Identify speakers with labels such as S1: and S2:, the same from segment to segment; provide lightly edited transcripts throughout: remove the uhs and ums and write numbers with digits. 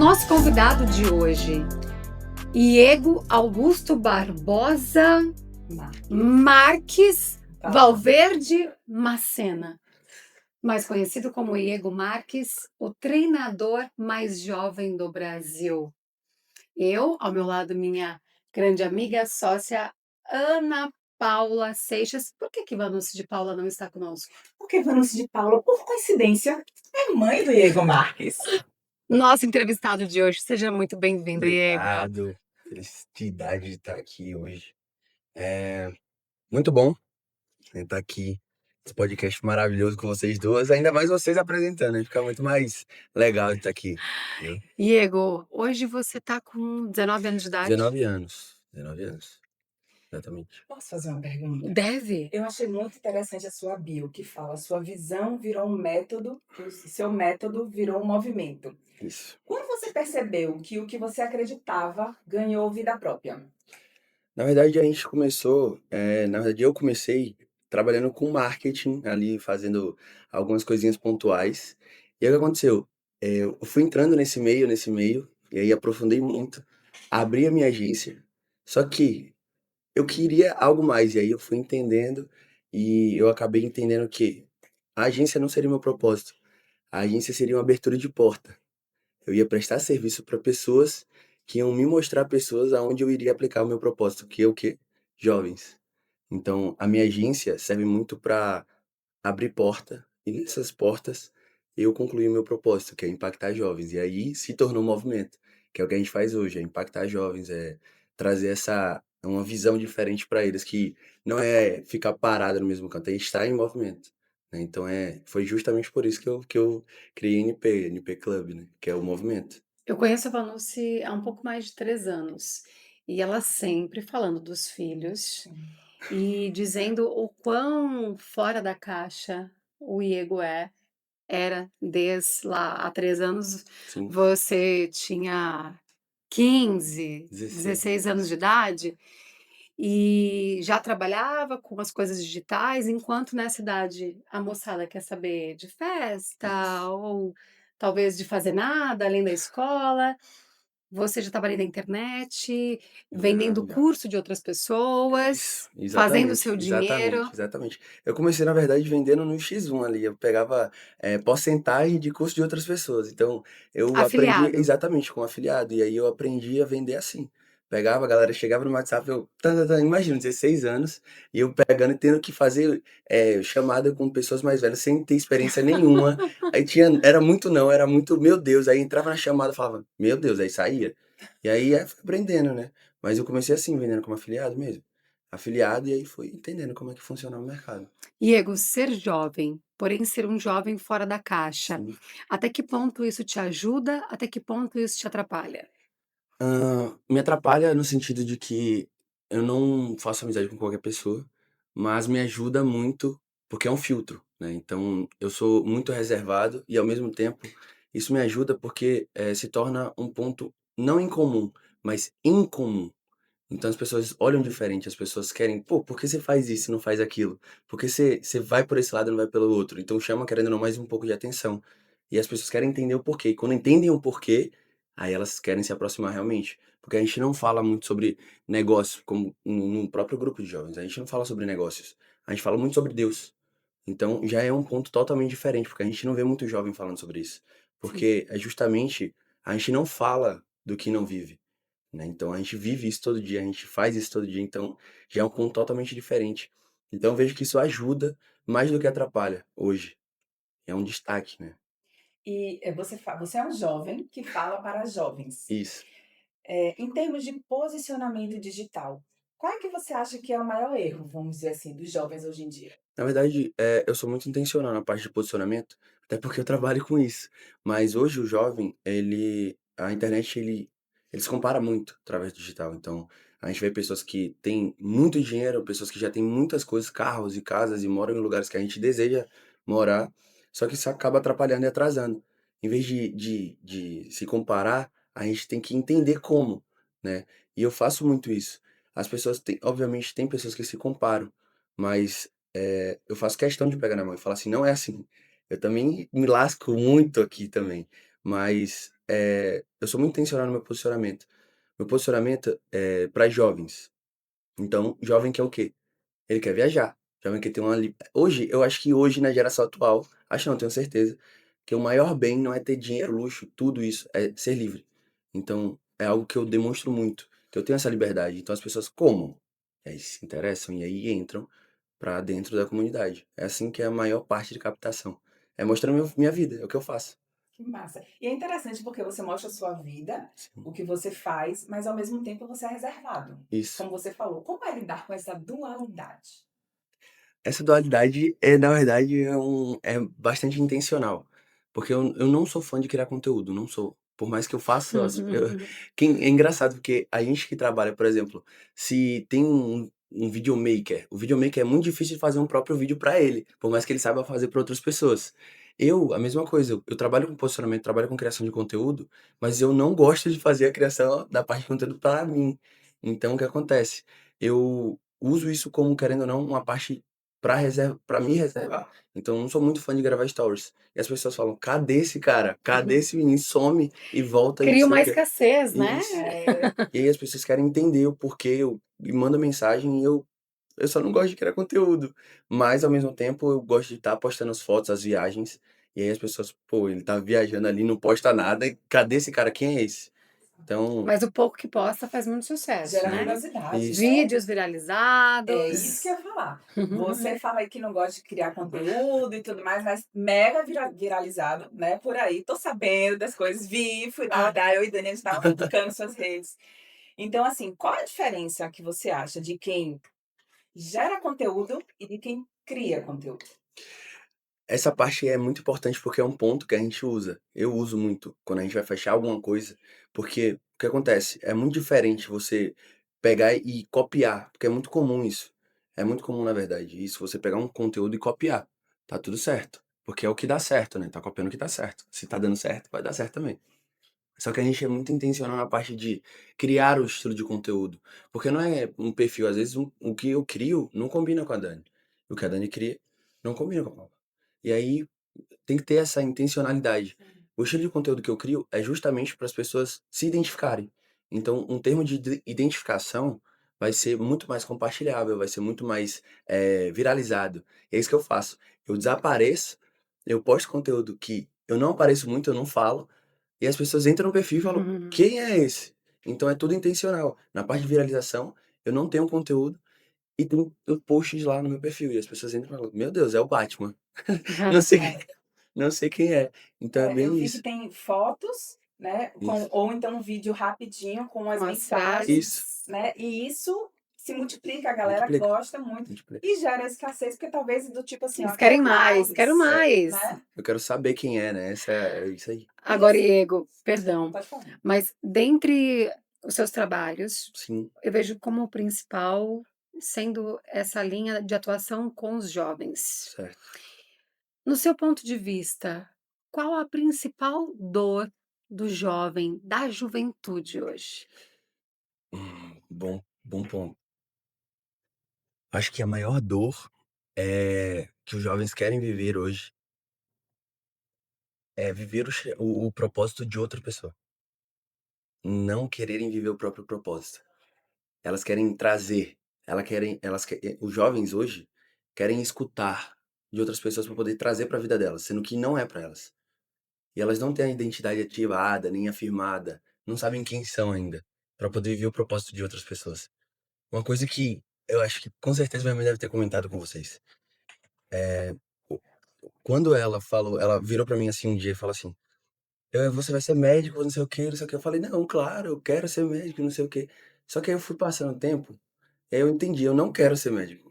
S1: Nosso convidado de hoje, Iego Augusto Barbosa Marques Valverde Macena, mais conhecido como Iego Marques, o treinador mais jovem do Brasil. Eu, ao meu lado, minha grande amiga, sócia Ana Paula Seixas. Por que Vanúcio de Paula não está conosco?
S2: Porque Vanúcio de Paula, por coincidência, é mãe do Iego Marques.
S1: Nosso entrevistado de hoje, seja muito bem-vindo, Iego.
S3: Obrigado. Felicidade de estar aqui hoje. É muito bom estar aqui nesse podcast maravilhoso com vocês duas, ainda mais vocês apresentando, né? Fica muito mais legal de estar aqui. Viu?
S1: Iego, hoje você está com 19 anos de idade?
S3: 19 anos. 19 anos. Exatamente.
S2: Posso fazer uma pergunta?
S1: Deve.
S2: Eu achei muito interessante a sua bio, que fala: sua visão virou um método, o seu método virou um movimento.
S3: Isso.
S2: Quando você percebeu que o que você acreditava ganhou vida própria?
S3: Na verdade, a gente começou, na verdade, eu comecei trabalhando com marketing ali, fazendo algumas coisinhas pontuais. E aí o que aconteceu? Eu fui entrando nesse meio, e aí aprofundei muito, abri a minha agência. Só que eu queria algo mais, e aí eu fui entendendo, e eu acabei entendendo que a agência não seria meu propósito. A agência seria uma abertura de porta. Eu ia prestar serviço para pessoas que iam me mostrar pessoas aonde eu iria aplicar o meu propósito, que é o quê? Jovens. Então, a minha agência serve muito para abrir porta, e nessas portas eu concluí o meu propósito, que é impactar jovens. E aí se tornou um movimento, que é o que a gente faz hoje, é impactar jovens, é trazer uma visão diferente para eles, que não é ficar parado no mesmo canto, é estar em movimento. Né? Então foi justamente por isso que eu criei NP Club, né? Que é o movimento.
S1: Eu conheço a Vanucci há um pouco mais de 3 anos. E ela sempre falando dos filhos e dizendo o quão fora da caixa o Iego era desde lá há 3 anos.
S3: Sim,
S1: Você tinha 15,
S3: 16
S1: 16 anos de idade e já trabalhava com as coisas digitais, enquanto nessa idade a moçada quer saber de festa ou talvez de fazer nada além da escola. Você já estava ali na internet, vendendo
S3: já.
S1: curso de outras pessoas,
S3: Isso,
S1: fazendo
S3: exatamente,
S1: seu dinheiro.
S3: exatamente, exatamente. Eu comecei, na verdade, vendendo no X1 ali. Eu pegava porcentagem de custo de outras pessoas. Então, eu aprendi
S1: Afiliado.
S3: exatamente com afiliado. E aí eu aprendi a vender assim. Pegava, a galera chegava no WhatsApp, eu, tan, tan, tan, imagina, 16 anos, e eu pegando e tendo que fazer chamada com pessoas mais velhas sem ter experiência nenhuma. Aí era muito não, era muito, meu Deus. Aí entrava na chamada e falava, meu Deus, aí saía. E aí fui aprendendo, né? Mas eu comecei assim, vendendo como afiliado mesmo. Afiliado, e aí fui entendendo como é que funciona o mercado.
S1: Iego, ser jovem, porém ser um jovem fora da caixa,
S3: Sim.
S1: até que ponto isso te ajuda, até que ponto isso te atrapalha?
S3: Me atrapalha no sentido de que eu não faço amizade com qualquer pessoa, mas me ajuda muito porque é um filtro, né? Então eu sou muito reservado e ao mesmo tempo isso me ajuda porque se torna um ponto não incomum, mas incomum. Então as pessoas olham diferente, as pessoas querem, pô, por que você faz isso e não faz aquilo? Por que você vai por esse lado e não vai pelo outro? Então chama, querendo ou não, mais um pouco de atenção. E as pessoas querem entender o porquê. E quando entendem o porquê, aí elas querem se aproximar realmente. Porque a gente não fala muito sobre negócio, como no próprio grupo de jovens. A gente não fala sobre negócios. A gente fala muito sobre Deus. Então já é um ponto totalmente diferente, porque a gente não vê muito jovem falando sobre isso.
S1: Sim.
S3: Porque é justamente, a gente não fala do que não vive, né? Então a gente vive isso todo dia, a gente faz isso todo dia, então já é um ponto totalmente diferente. Então eu vejo que isso ajuda mais do que atrapalha hoje. É um destaque, né?
S2: E você é um jovem que fala para jovens.
S3: Isso.
S2: Em termos de posicionamento digital, qual é que você acha que é o maior erro, vamos dizer assim, dos jovens hoje em dia?
S3: Na verdade, eu sou muito intencional na parte de posicionamento, até porque eu trabalho com isso. Mas hoje o jovem, a internet, ele se compara muito através do digital. Então, a gente vê pessoas que têm muito dinheiro, pessoas que já têm muitas coisas, carros e casas e moram em lugares que a gente deseja morar, só que isso acaba atrapalhando e atrasando. Em vez de se comparar, a gente tem que entender como, né? E eu faço muito isso. As pessoas têm, obviamente, tem pessoas que se comparam, mas eu faço questão de pegar na mão e falar assim: "Não é assim". Eu também me lasco muito aqui também, mas eu sou muito intencional no meu posicionamento. Meu posicionamento é para jovens. Então, jovem quer o quê? Ele quer viajar. Jovem quer ter uma hoje, eu acho que hoje na geração atual, acho não, tenho certeza, que o maior bem não é ter dinheiro, luxo, tudo isso, é ser livre. Então, é algo que eu demonstro muito, que eu tenho essa liberdade. Então as pessoas como? E aí se interessam e aí entram pra dentro da comunidade. É assim que é a maior parte de captação. É mostrando minha vida, é o que eu faço.
S2: Que massa. E é interessante porque você mostra a sua vida,
S3: Sim.
S2: o que você faz, mas ao mesmo tempo você é reservado.
S3: Isso.
S2: Como você falou, como é lidar com essa dualidade?
S3: Essa dualidade na verdade, é bastante intencional, porque eu não sou fã de criar conteúdo, não sou. Por mais que eu faça quem é engraçado, porque a gente que trabalha, por exemplo, se tem um videomaker, o videomaker é muito difícil de fazer um próprio vídeo para ele, por mais que ele saiba fazer para outras pessoas. A mesma coisa, eu trabalho com posicionamento, trabalho com criação de conteúdo, mas eu não gosto de fazer a criação da parte de conteúdo para mim. Então o que acontece? Eu uso isso como, querendo ou não, uma parte pra me reservar. Então eu não sou muito fã de gravar stories. E as pessoas falam: "Cadê esse cara? Cadê esse menino?" Some e volta e não
S1: Cria
S3: sei
S1: uma
S3: o quê.
S1: escassez, né?
S3: Isso. E aí as pessoas querem entender o porquê, me mandam mensagem e eu só não gosto de criar conteúdo. Mas ao mesmo tempo eu gosto de estar postando as fotos, as viagens, e aí as pessoas: "Pô, ele tá viajando ali, não posta nada, e cadê esse cara? Quem é esse?" Então
S1: Mas o pouco que posta faz muito sucesso,
S2: Gera
S1: né?
S3: sim,
S2: curiosidade,
S3: isso,
S2: né?
S1: Vídeos
S2: É isso que eu
S1: viralizados.
S2: ia falar. Você fala aí que não gosta de criar conteúdo e tudo mais, mas mega viralizado, né, por aí. Tô sabendo das coisas, vi, fui lá olhar, eu e Dani, a gente estava futucando suas redes. Então, assim, qual a diferença que você acha de quem gera conteúdo e de quem cria conteúdo?
S3: essa parte é muito importante, porque é um ponto que a gente usa. Eu uso muito quando a gente vai fechar alguma coisa, porque o que acontece? É muito diferente você pegar e copiar, porque é muito comum isso. É muito comum, na verdade, isso, você pegar um conteúdo e copiar. Tá tudo certo, porque é o que dá certo, né? Tá copiando o que dá certo. Se tá dando certo, vai dar certo também. Só que a gente é muito intencional na parte de criar o estilo de conteúdo, porque não é um perfil, às vezes o que eu crio não combina com a Dani. O que a Dani cria não combina com a Paula. E aí tem que ter essa intencionalidade. O estilo de conteúdo que eu crio é justamente para as pessoas se identificarem. Então, um termo de identificação vai ser muito mais compartilhável, vai ser muito mais viralizado. É isso que eu faço. Eu desapareço, eu posto conteúdo que eu não apareço muito, eu não falo, e as pessoas entram no perfil e falam: quem é esse? Então é tudo intencional. Na parte de viralização, eu não tenho conteúdo e tem posts lá no meu perfil. E as pessoas entram e falam: meu Deus, é o Batman. Não sei
S2: É.
S3: não sei quem é. Então é
S2: Eu
S3: bem
S2: vi que
S3: isso.
S2: tem fotos, né,
S3: Isso.
S2: ou então um vídeo rapidinho com as
S1: Com as
S2: mensagens,
S3: Isso.
S1: frases.
S2: né, e isso se multiplica, a galera
S3: Multiplica,
S2: gosta muito
S3: multiplica.
S2: e gera escassez, porque talvez do tipo assim,
S1: Eles
S2: ó,
S1: querem
S2: quero
S1: mais, quero
S2: mais,
S3: É,
S1: mais.
S2: né.
S3: eu quero saber quem é, né, é isso aí.
S2: E
S1: Agora,
S2: assim
S1: Diego, perdão,
S2: pode falar.
S1: mas dentre os seus trabalhos,
S3: Sim,
S1: eu vejo como o principal sendo essa linha de atuação com os jovens.
S3: certo.
S1: No seu ponto de vista, qual a principal dor do jovem, da juventude hoje?
S3: Bom ponto. Acho que a maior dor, que os jovens querem viver hoje, é viver o propósito de outra pessoa. Não quererem viver o próprio propósito. Elas querem trazer, os jovens hoje querem escutar de outras pessoas para poder trazer para a vida delas, sendo que não é para elas. E elas não têm a identidade ativada, nem afirmada, não sabem quem são ainda, para poder viver o propósito de outras pessoas. Uma coisa que eu acho que com certeza minha mãe deve ter comentado com vocês. o- Quando ela virou para mim assim um dia e falou assim: Você vai ser médico, não sei o quê, não sei o quê. Eu falei: Não, claro, eu quero ser médico, não sei o quê. Só que aí eu fui passando o tempo, e aí eu entendi, eu não quero ser médico.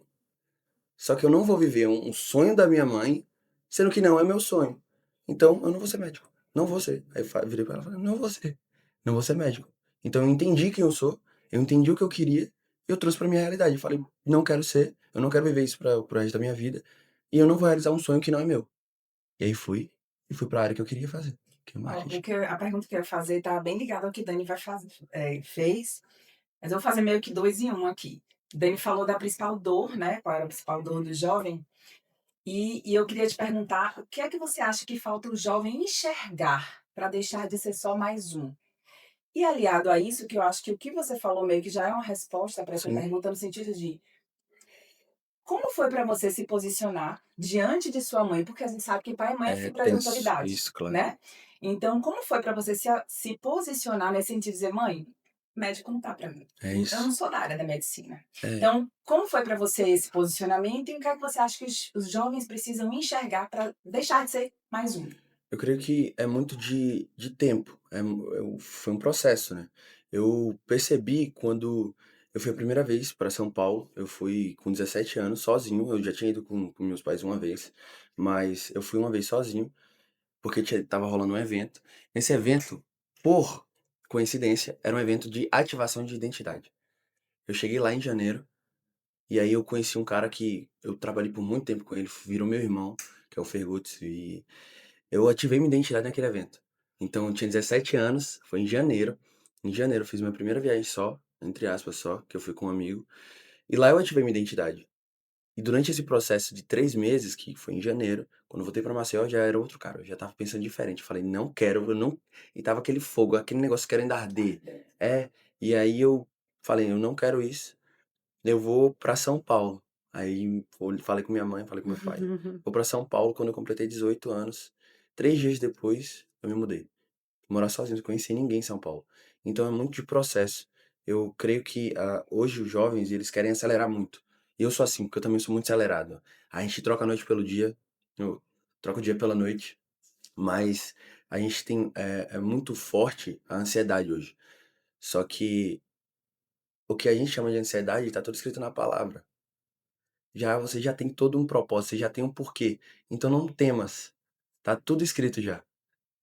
S3: Só que eu não vou viver um sonho da minha mãe, sendo que não é meu sonho. Então, eu não vou ser médico. Não vou ser. Aí virei pra ela e falei: Não vou ser. Não vou ser médico. Então eu entendi quem eu sou, eu entendi o que eu queria, e eu trouxe pra minha realidade. Eu falei: Não quero ser, eu não quero viver isso pro resto da minha vida, e eu não vou realizar um sonho que não é meu. E aí fui pra área que eu queria fazer, que é
S2: Ó,
S3: marketing.
S2: a pergunta que eu ia fazer tá bem ligada ao que Dani fez, mas eu vou fazer meio que 2 em 1 aqui. Dani falou da principal dor, né, qual era a principal dor do jovem, E eu queria te perguntar, o que é que você acha que falta o jovem enxergar para deixar de ser só mais um? E aliado a isso, que eu acho que o que você falou meio que já é uma resposta para essa
S3: Sim,
S2: pergunta, no sentido de como foi para você se posicionar diante de sua mãe? Porque a gente sabe que pai e mãe é
S3: é
S2: figura de
S3: tenso.
S2: autoridade,
S3: Isso, claro.
S2: né. Então como foi para você se posicionar nesse sentido de dizer: "Mãe, médico não tá para mim,
S3: É
S2: eu não
S3: isso.
S2: sou da área da medicina".
S3: É.
S2: Então, como foi para você esse posicionamento e o que é que você acha que os jovens precisam enxergar para deixar de ser mais um?
S3: Eu creio que é muito de tempo, foi um processo, né. Eu percebi quando eu fui a primeira vez para São Paulo, eu fui com 17 anos sozinho, eu já tinha ido com meus pais uma vez, mas eu fui uma vez sozinho, porque estava rolando um evento. Esse evento, por coincidência, era um evento de ativação de identidade. Eu cheguei lá em janeiro, e aí eu conheci um cara que eu trabalhei por muito tempo com ele, virou meu irmão, que é o Fergutz, e eu ativei minha identidade naquele evento. Então eu tinha 17 anos, foi em janeiro. Em janeiro eu fiz minha primeira viagem só, entre aspas só, que eu fui com um amigo. E lá eu ativei minha identidade. E durante esse processo de 3 meses, que foi em janeiro, quando eu voltei pra Maceió, eu já era outro cara, eu já estava pensando diferente. Eu falei: "Não quero, eu não". E tava aquele fogo, aquele negócio querendo arder. É, e aí eu falei: "Eu não quero isso, eu vou pra São Paulo". Aí falei com minha mãe, falei com meu pai. Vou pra São Paulo quando eu completei 18 anos. 3 dias depois, eu me mudei. Morar sozinho, não conheci ninguém em São Paulo. Então é muito de processo. Eu creio que, hoje os jovens, eles querem acelerar muito. E eu sou assim, porque eu também sou muito acelerado. A gente troca a noite pelo dia, eu troco o dia pela noite, mas a gente tem é muito forte a ansiedade hoje. Só que o que a gente chama de ansiedade está tudo escrito na palavra. Já você já tem todo um propósito, você já tem um porquê. Então não temas, tá tudo escrito já.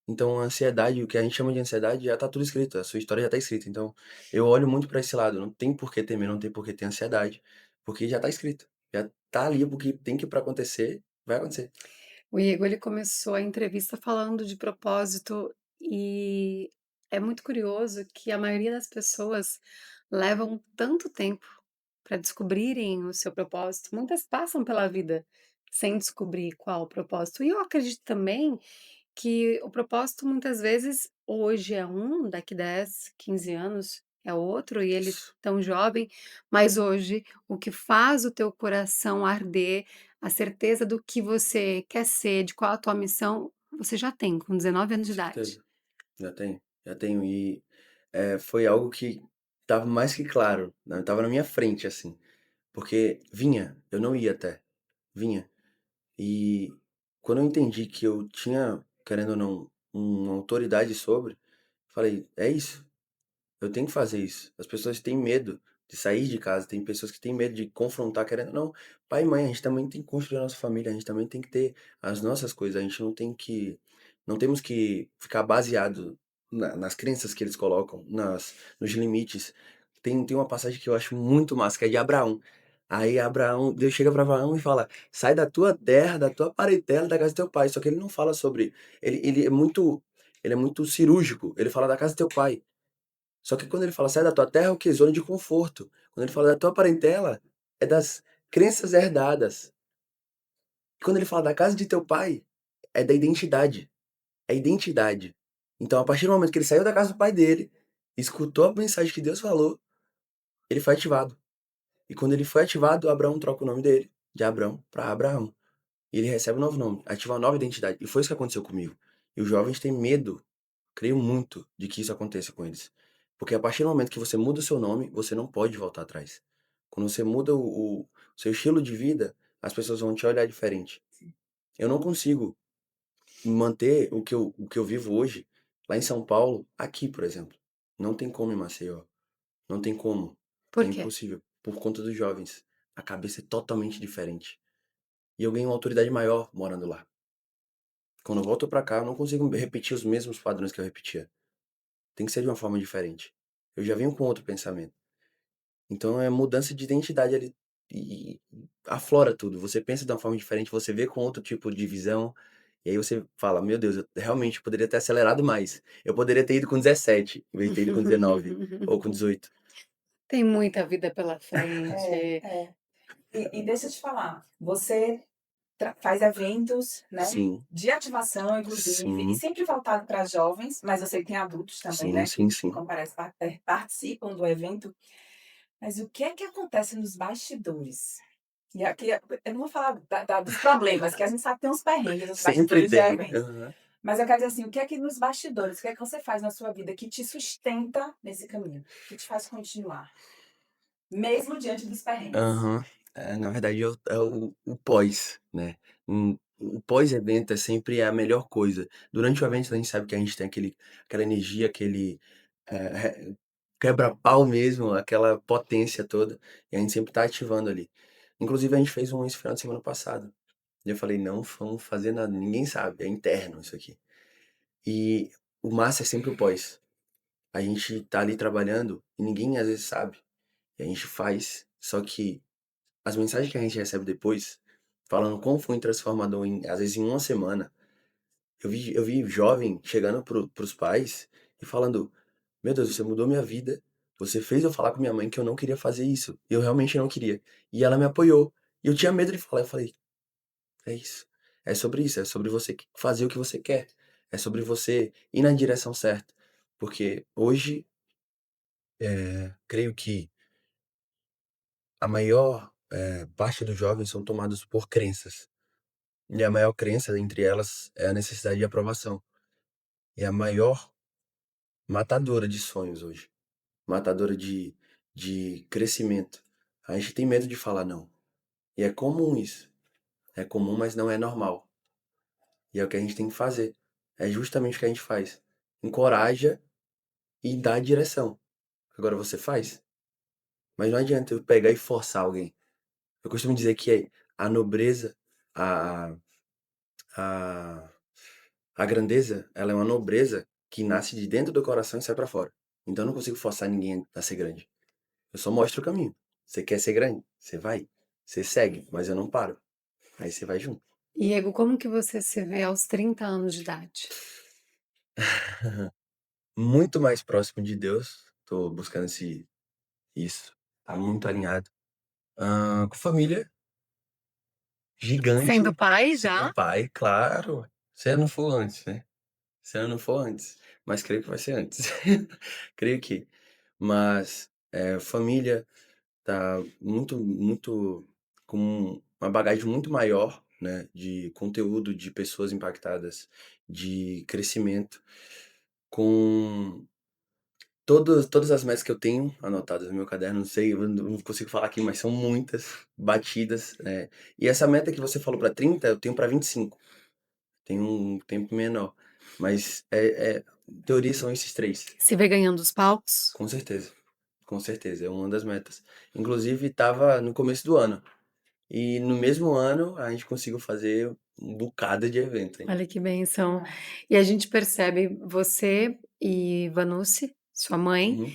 S3: Então a ansiedade, o que a gente chama de ansiedade já tá tudo escrito, a sua história já tá escrita. Então eu olho muito pra esse lado, não tem por que temer, não tem por que ter ansiedade, porque já tá escrito. Já tá ali o que tem que pra acontecer, vai acontecer.
S1: O Igor, ele começou a entrevista falando de propósito e é muito curioso que a maioria das pessoas levam tanto tempo para descobrirem o seu propósito. Muitas passam pela vida sem descobrir qual o propósito. E eu acredito também que o propósito muitas vezes hoje é um, daqui 10, 15 anos é outro, e ele
S3: Isso,
S1: tão jovem, mas hoje o que faz o teu coração arder, a certeza do que você quer ser, de qual a tua missão, você já tem com 19 anos
S3: com
S1: de idade.
S3: certeza. Já tenho. E foi algo que estava mais que claro, né? Tava na minha frente, assim. Porque vinha, eu não ia até, vinha. E quando eu entendi que eu tinha, querendo ou não, uma autoridade sobre, falei, é isso. Eu tenho que fazer isso. As pessoas têm medo de sair de casa, tem pessoas que têm medo de confrontar, querendo ou não. Pai e mãe, a gente também tem que construir a nossa família, a gente também tem que ter as nossas coisas, a gente não temos que ficar baseado nas crenças que eles colocam, nos limites. Tem uma passagem que eu acho muito massa, que é de Abraão. Aí Abraão, Deus chega para Abraão e fala: sai da tua terra, da tua parentela, da casa do teu pai. Só que ele não fala sobre. Ele é muito cirúrgico. Ele fala da casa do teu pai. Só que quando ele fala: "Sai da tua terra", é o quê? Zona de conforto. Quando ele fala da tua parentela, é das crenças herdadas. Quando ele fala da casa de teu pai, é da identidade. É identidade. Então, a partir do momento que ele saiu da casa do pai dele, escutou a mensagem que Deus falou, ele foi ativado. E quando ele foi ativado, Abraão troca o nome dele, de Abrão, para Abraão. E ele recebe um novo nome, ativa uma nova identidade. E foi isso que aconteceu comigo. E os jovens têm medo, creio muito, de que isso aconteça com eles. Porque a partir do momento que você muda o seu nome, você não pode voltar atrás. Quando você muda o seu estilo de vida, as pessoas vão te olhar diferente. Eu não consigo manter o que eu vivo hoje, lá em São Paulo, aqui, por exemplo. Não tem como em Maceió. Não tem como.
S1: Por
S3: É
S1: quê?
S3: impossível. Por conta dos jovens. A cabeça é totalmente diferente. E eu ganho uma autoridade maior morando lá. Quando eu volto pra cá, eu não consigo repetir os mesmos padrões que eu repetia. Tem que ser de uma forma diferente. Eu já venho com outro pensamento. Então é mudança de identidade ali e aflora tudo. Você pensa de uma forma diferente, você vê com outro tipo de visão, e aí você fala: "Meu Deus, eu realmente poderia ter acelerado mais. Eu poderia ter ido com 17, em vez de ter ido com 19 ou com 18".
S1: Tem muita vida pela
S2: É,
S1: frente.
S2: é. E deixa eu te falar, você faz eventos, né,
S3: Sim,
S2: de ativação, inclusive, e
S3: sim,
S2: sempre voltado para jovens, mas eu sei que tem adultos também,
S3: sim,
S2: né,
S3: sim,
S2: que
S3: sim.
S2: comparecem, participam do evento. Mas o que é que acontece nos bastidores? E aqui eu não vou falar dos problemas, que a gente sabe que tem uns perrengues nos
S3: Sempre
S2: bastidores de
S3: tem.
S2: eventos.
S3: Aham.
S2: Mas eu quero dizer assim, o que é que nos bastidores, o que é que você faz na sua vida que te sustenta nesse caminho? Que te faz continuar, mesmo diante dos perrengues?
S3: Aham. Na verdade é o pós, né. O pós-evento é sempre a melhor coisa. Durante o evento a gente sabe que a gente tem aquela energia, aquele, quebra-pau mesmo, aquela potência toda, e a gente sempre tá ativando ali. Inclusive a gente fez esse final de semana passado, e eu falei: "Não vamos fazer nada, ninguém sabe, é interno isso aqui". E o massa é sempre o pós. A gente tá ali trabalhando e ninguém às vezes sabe, e a gente faz, só que as mensagens que a gente recebe depois, falando como foi transformador às vezes em uma semana, eu vi jovem chegando para os pais e falando: "Meu Deus, você mudou minha vida, você fez eu falar com minha mãe que eu não queria fazer isso, eu realmente não queria, e ela me apoiou". E eu tinha medo de falar, eu falei: "É isso, é sobre isso, é sobre você fazer o que você quer, é sobre você ir na direção certa". Porque hoje, creio que a maior, parte dos jovens são tomados por crenças. E a maior crença entre elas é a necessidade de aprovação. É a maior matadora de sonhos hoje, matadora de crescimento. A gente tem medo de falar não. E é comum isso. É comum, mas não é normal. E é o que a gente tem que fazer. É justamente o que a gente faz. Encoraja e dá direção. Agora você faz. Mas não adianta eu pegar e forçar alguém. Eu costumo dizer que a nobreza, a, a A grandeza, ela é uma nobreza que nasce de dentro do coração e sai pra fora. Então eu não consigo forçar ninguém a ser grande. Eu só mostro o caminho. Você quer ser grande? Você vai. Você segue, mas eu não paro. Aí você vai junto.
S1: Diego, como que você se vê aos 30 anos de idade?
S3: Muito mais próximo de Deus. Tô buscando isso. Tá muito alinhado. Com família
S1: Sendo
S3: gigante.
S1: pai
S3: Sendo
S1: já?
S3: pai, claro. Se eu não for antes, né? Se eu não for antes. Mas creio que vai ser antes. Creio que. Mas, família. Tá muito com uma bagagem muito maior, né, de conteúdo, de pessoas impactadas, de crescimento, com todas as metas que eu tenho anotadas no meu caderno, não sei, eu não consigo falar aqui, mas são muitas, batidas, e essa meta que você falou para 30 eu tenho para 25, tenho um tempo menor, mas, em teoria são esses 3.
S1: Se vê ganhando os palcos?
S3: Com certeza, com certeza, é uma das metas. Inclusive estava no começo do ano. E no mesmo ano a gente conseguiu fazer um bocado de evento, hein.
S1: Olha que bênção. E a gente percebe você e Vanucci, sua mãe,
S3: Uhum,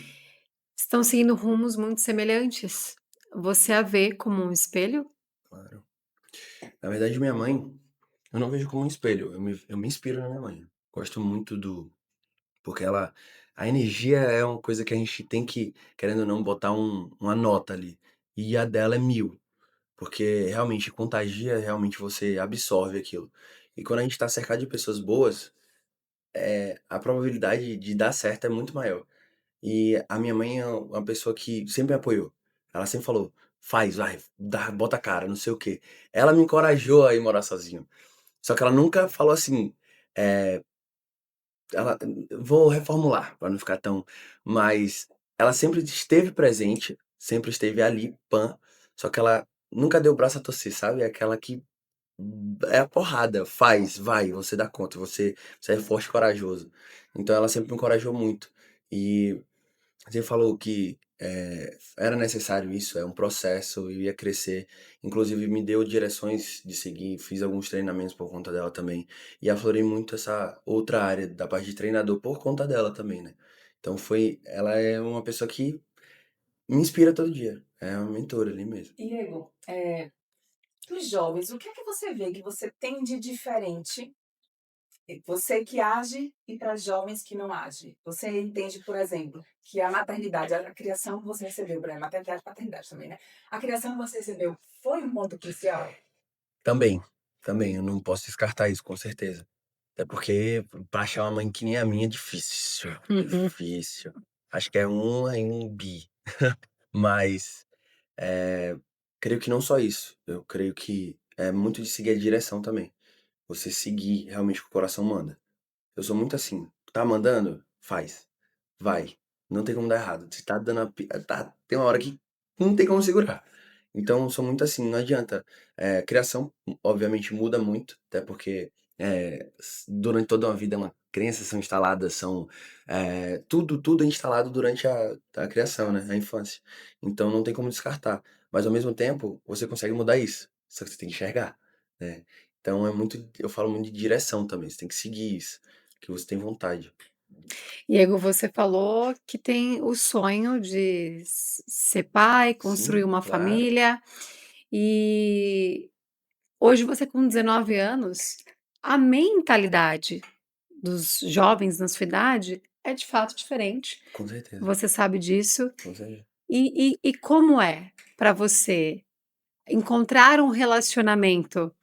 S1: estão seguindo rumos muito semelhantes. Você a vê como um espelho?
S3: claro. Na verdade minha mãe, eu não vejo como um espelho, eu me inspiro na minha mãe. Gosto muito porque a energia é uma coisa que a gente tem que, querendo ou não, botar uma nota ali, e a dela é 1000, porque realmente contagia, realmente você absorve aquilo. E quando a gente tá cercado de pessoas boas, a probabilidade de dar certo é muito maior. E a minha mãe é uma pessoa que sempre me apoiou. Ela sempre falou: "Faz, vai, dá, bota a cara, não sei o quê". Ela me encorajou a ir morar sozinho. Só que ela nunca falou assim, eh, ela vou reformular para não ficar tão, mas ela sempre esteve presente, sempre esteve ali, pã, só que ela nunca deu o braço a torcer, sabe? É aquela que é a porrada, faz, vai, você dá conta, você é forte e corajoso. Então ela sempre me encorajou muito. E você falou que, era necessário isso, é um processo, eu ia crescer. Inclusive me deu direções de seguir, fiz alguns treinamentos por conta dela também, e aflorei muito essa outra área da parte de treinador por conta dela também, né. Então ela é uma pessoa que me inspira todo dia, é uma mentora ali mesmo.
S2: Diego, dos jovens, o que é que você vê que você tem de diferente, você que age e para jovens que não agem? Você entende, por exemplo, que a maternidade, a criação que você recebeu, por exemplo, maternidade e paternidade também, né? A criação que você recebeu foi um ponto crucial?
S3: Também, Também, eu não posso descartar isso, com certeza. Até porque pra achar uma mãe que nem a minha é difícil,
S1: Uhum.
S3: difícil. Acho que é um em um bi. Mas, creio que não só isso, eu creio que é muito de seguir a direção também. Você seguir realmente o que o coração manda. Eu sou muito assim, tá mandando? Faz. Vai. Não tem como dar errado. Se tá dando tem uma hora que não tem como segurar. Então, eu sou muito assim, não adianta. Criação, obviamente, muda muito, até porque durante toda uma vida, crenças são instaladas, tudo é instalado durante a criação, né? A infância. Então, não tem como descartar. Mas, ao mesmo tempo, você consegue mudar isso. Só que você tem que enxergar, né? Então, eu falo muito de direção também. Você tem que seguir isso, que você tem vontade.
S1: Diego, você falou que tem o sonho de ser pai, construir
S3: Sim,
S1: uma
S3: claro.
S1: família, e hoje você com 19 anos, a mentalidade dos jovens na sua idade é de fato diferente,
S3: Com certeza,
S1: você sabe disso.
S3: com certeza.
S1: E como é para você encontrar um relacionamento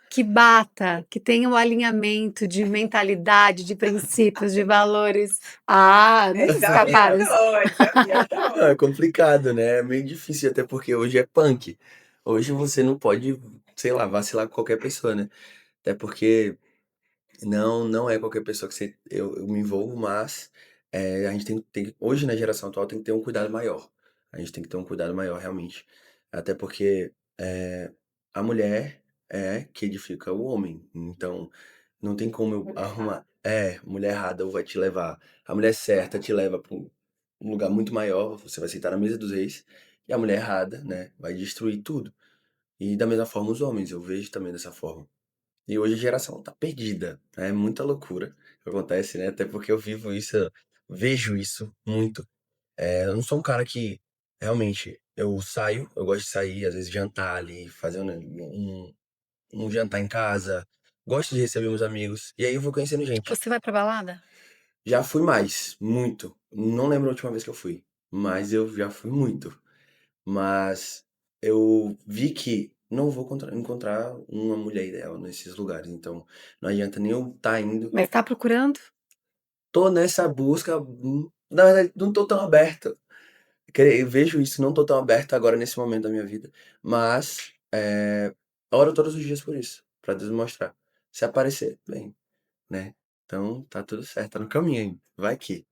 S1: que bata, que tenha um alinhamento de mentalidade, de princípios, de valores? Ah, não escaparam.
S2: Desafio
S3: Não, é
S2: 2.
S3: complicado, né? É meio difícil, até porque hoje é punk. Hoje você não pode, sei lá, vacilar com qualquer pessoa, né? Até porque não é qualquer pessoa que eu me envolvo, mas a gente hoje na geração atual tem que ter um cuidado maior. A gente tem que ter um cuidado maior, realmente. Até porque a mulher é que edifica o homem. Então, não tem como eu
S2: Mulher
S3: arrumar.
S2: errada.
S3: Mulher errada vai te levar. A mulher certa te leva para um lugar muito maior. Você vai sentar na mesa dos reis. E a mulher errada, né, vai destruir tudo. E da mesma forma os homens, eu vejo também dessa forma. E hoje a geração tá perdida. É muita loucura que acontece, né? Até porque eu vivo isso, vejo isso muito. Eu não sou um cara que realmente eu saio, eu gosto de sair, às vezes jantar ali, fazer um jantar em casa. Gosto de receber meus amigos. E aí eu vou conhecendo gente.
S1: Você vai pra balada?
S3: Já fui mais, muito. Não lembro a última vez que eu fui, mas eu já fui muito. Mas eu vi que não vou encontrar uma mulher ideal nesses lugares, então não adianta nem eu estar indo.
S1: Mas tá procurando?
S3: Tô nessa busca, na verdade, não tô tão aberto. Vejo isso, não tô tão aberto agora nesse momento da minha vida, mas oro todos os dias por isso, pra Deus me mostrar. Se aparecer, bem, né? Então tá tudo certo, tá no caminho ainda. Vai que.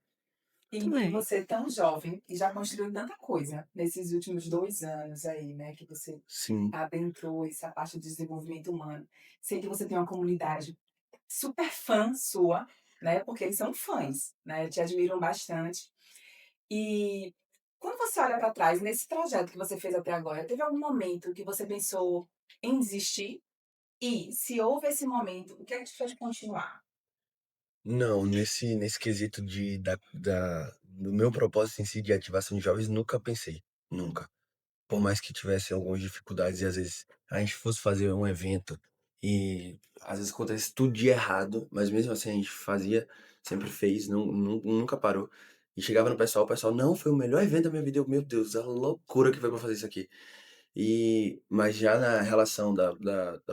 S1: Muito
S2: E
S1: bem.
S2: você tão jovem e já construiu tanta coisa nesses últimos 2 anos aí, né, que você
S3: Sim,
S2: adentrou essa parte de desenvolvimento humano. Sei que você tem uma comunidade super fã sua, né, porque eles são fãs, né, te admiram bastante. E quando você olha para trás, nesse trajeto que você fez até agora, teve algum momento que você pensou em desistir? E se houve esse momento, o que é que te fez continuar?
S3: não, nesse quesito do meu propósito em si de ativação de jovens, nunca pensei, nunca. Por mais que tivesse algumas dificuldades e às vezes a gente fosse fazer um evento e às vezes acontece tudo de errado, mas mesmo assim a gente fazia, sempre fez, nunca parou. E chegava no pessoal, o pessoal, não, foi o melhor evento da minha vida. Eu, meu Deus, a loucura que foi pra fazer isso aqui. Mas já na relação da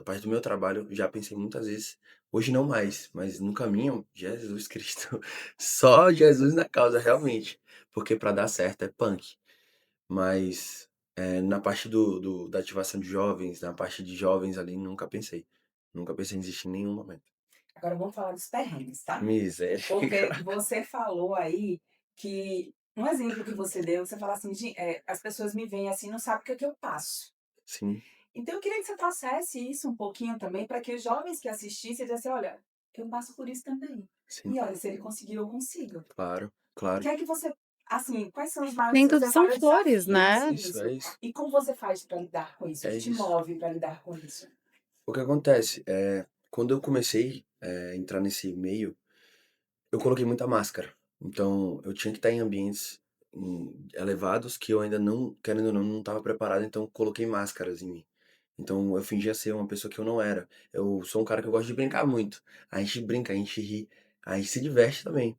S3: parte do meu trabalho, já pensei muitas vezes, hoje não mais, mas no caminho, Jesus Cristo, só Jesus na causa, realmente. Porque pra dar certo é punk. Mas na parte da ativação de jovens, na parte de jovens ali, nunca pensei. Nunca pensei em desistir em nenhum momento.
S2: Agora vamos falar dos perrengues, tá? Porque
S3: Miséria.
S2: você falou aí que um exemplo que você deu, você fala assim: as pessoas me veem assim, não sabem o que é que eu passo".
S3: Sim,
S2: Então eu queria que você trouxesse isso um pouquinho também para que os jovens que assistissem dissessem: "Olha, eu passo por isso também.
S3: sim,
S2: E olha, se ele conseguiu, eu consigo".
S3: claro,
S2: O
S3: claro.
S2: que é que você assim, quais são os maiores
S1: Nem
S2: seus
S1: tudo são
S2: maiores
S1: flores,
S2: desafios
S1: né?
S3: Isso,
S2: isso?
S3: é isso.
S2: E como você faz para lidar com isso? O
S3: É
S2: que te
S3: isso.
S2: move para lidar com isso?
S3: O que acontece quando eu comecei a entrar nesse meio, eu coloquei muita máscara. Então, eu tinha que estar em ambientes elevados que eu ainda não, querendo ou não estava preparado, então eu coloquei máscaras em mim. Então, eu fingia ser uma pessoa que eu não era. Eu sou um cara que eu gosto de brincar muito. A gente brinca, a gente ri, a gente se diverte também,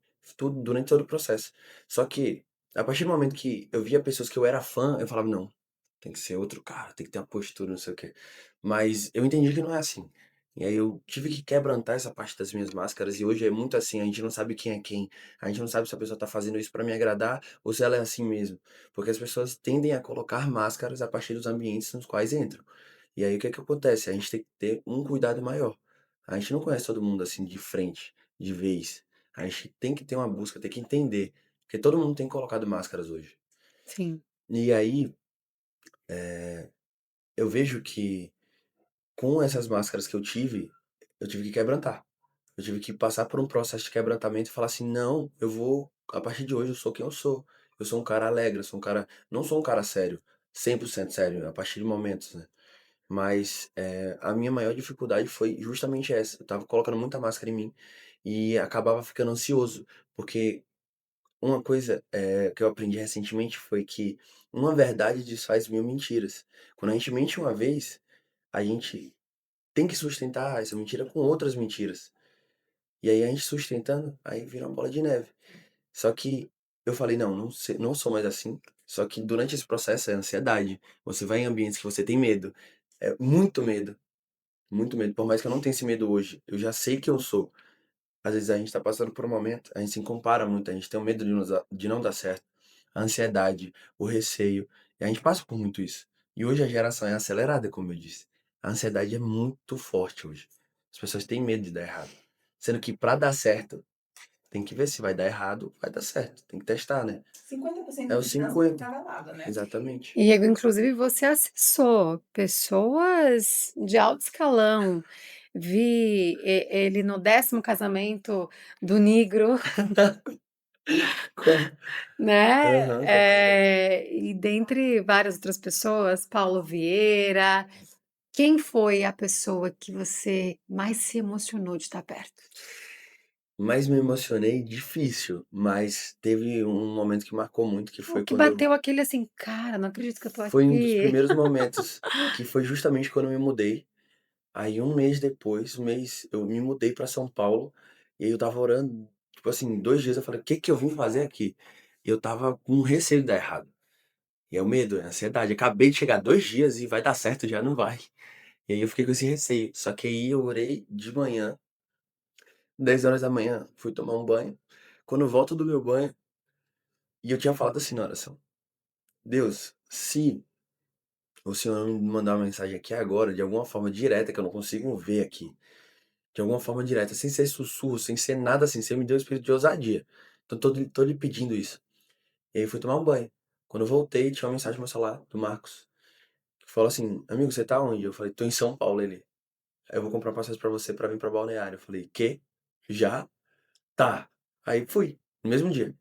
S3: durante todo o processo. Só que, a partir do momento que eu via pessoas que eu era fã, eu falava, não, tem que ser outro cara, tem que ter uma postura, não sei o quê. Mas eu entendi que não é assim. E aí eu tive que quebrantar essa parte das minhas máscaras e hoje é muito assim, a gente não sabe quem é quem. A gente não sabe se a pessoa tá fazendo isso pra me agradar ou se ela é assim mesmo. Porque as pessoas tendem a colocar máscaras a partir dos ambientes nos quais entram. E aí o que é que acontece? A gente tem que ter um cuidado maior. A gente não conhece todo mundo assim de frente, de vez. A gente tem que ter uma busca, tem que entender. Porque todo mundo tem colocado máscaras hoje.
S1: Sim.
S3: E aí eu vejo que com essas máscaras que eu tive que quebrantar. Eu tive que passar por um processo de quebrantamento e falar assim: "Não, eu vou a partir de hoje eu sou quem eu sou. Eu sou um cara alegre, eu sou um cara não sou um cara sério, 100% sério, a partir de momentos, né". Mas, a minha maior dificuldade foi justamente essa, eu estava colocando muita máscara em mim e acabava ficando ansioso, porque uma coisa, que eu aprendi recentemente foi que uma verdade desfaz 1000 mentiras. Quando a gente mente uma vez, a gente tem que sustentar essa mentira com outras mentiras. E aí a gente sustentando, aí vira uma bola de neve. Só que eu falei: "Não, não sou mais assim". Só que durante esse processo é ansiedade. Você vai em ambientes que você tem medo, muito medo, muito medo. Por mais que eu não tenha esse medo hoje, eu já sei que eu sou. Às vezes a gente tá passando por um momento, a gente se compara muito, a gente tem o medo de não dar certo, a ansiedade, o receio, e a gente passa por muito isso. E hoje a geração é acelerada, como eu disse. A ansiedade é muito forte hoje. As pessoas têm medo de dar errado. Sendo que para dar certo, tem que ver se vai dar errado, vai dar certo. Tem que testar, né?
S2: 50%
S3: É o
S2: de chance de
S3: 50.
S2: cada lado, né?
S3: Exatamente.
S1: E inclusive você acessou pessoas de alto escalão. Vi ele no 10º casamento do Nigro,
S3: Qual?
S1: né?
S3: Aham, qual?
S1: E dentre várias outras pessoas, Paulo Vieira. Quem foi a pessoa que você mais se emocionou de estar perto?
S3: Mas me emocionei, difícil, mas teve um momento que marcou muito, que
S1: O
S3: foi
S1: que
S3: quando eu
S1: bateu aquele assim, cara, não acredito que eu tô
S3: foi um dos
S1: aqui.
S3: primeiros momentos, que foi justamente quando eu me mudei. Aí um mês depois, eu me mudei pra São Paulo, e aí eu estava orando, tipo assim, 2 dias eu falei: "O "Que que eu vim fazer aqui?". E eu estava com receio de dar errado. E é o medo, é a ansiedade, acabei de chegar 2 dias e vai dar certo, já não vai. E aí eu fiquei com esse receio. Só que aí eu orei de manhã, 10 horas da manhã, fui tomar um banho. Quando eu volto do meu banho, e eu tinha falado assim na oração: "Deus, se o Senhor me mandar uma mensagem aqui agora, de alguma forma direta, que eu não consigo ver aqui, de alguma forma direta, sem ser sussurro, sem ser nada assim, você me deu o espírito de ousadia. Então tô lhe pedindo isso". E aí eu fui tomar um banho. Quando eu voltei, tinha uma mensagem no meu celular, do Marcos, que falou assim: "Amigo, você tá onde?". Eu falei: "Tô em São Paulo". Ele: "Eu vou comprar passagem pra você pra vir pra Balneário". Eu falei: "Quê? Já? Tá". Aí fui, no mesmo dia.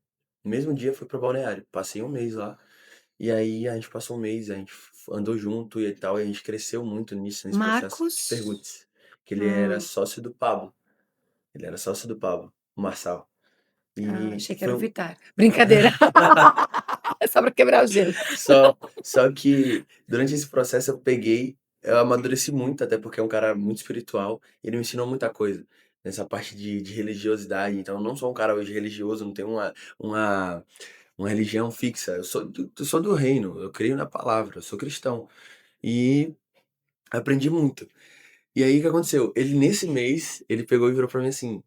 S3: No mesmo dia fui pra Balneário. Passei um mês lá. E aí a gente passou um mês, a gente andou junto e tal, e a gente cresceu muito nisso, nesse processo.
S1: Marcos?
S3: Perguntes. Que ele era
S1: Hum,
S3: sócio do Pablo. Ele era sócio do Pablo, o Marçal. E
S1: achei que era
S3: foi
S1: o
S3: um
S1: Vitar. Brincadeira. Só pra quebrar o gelo.
S3: só que durante esse processo eu amadureci muito, até porque é um cara muito espiritual, e ele me ensinou muita coisa, nessa parte de religiosidade. Então eu não sou um cara hoje religioso, não tenho uma uma religião fixa, eu sou do reino, eu creio na palavra, eu sou cristão. E aprendi muito. E aí o que aconteceu? Ele nesse mês, ele pegou e virou pra mim assim: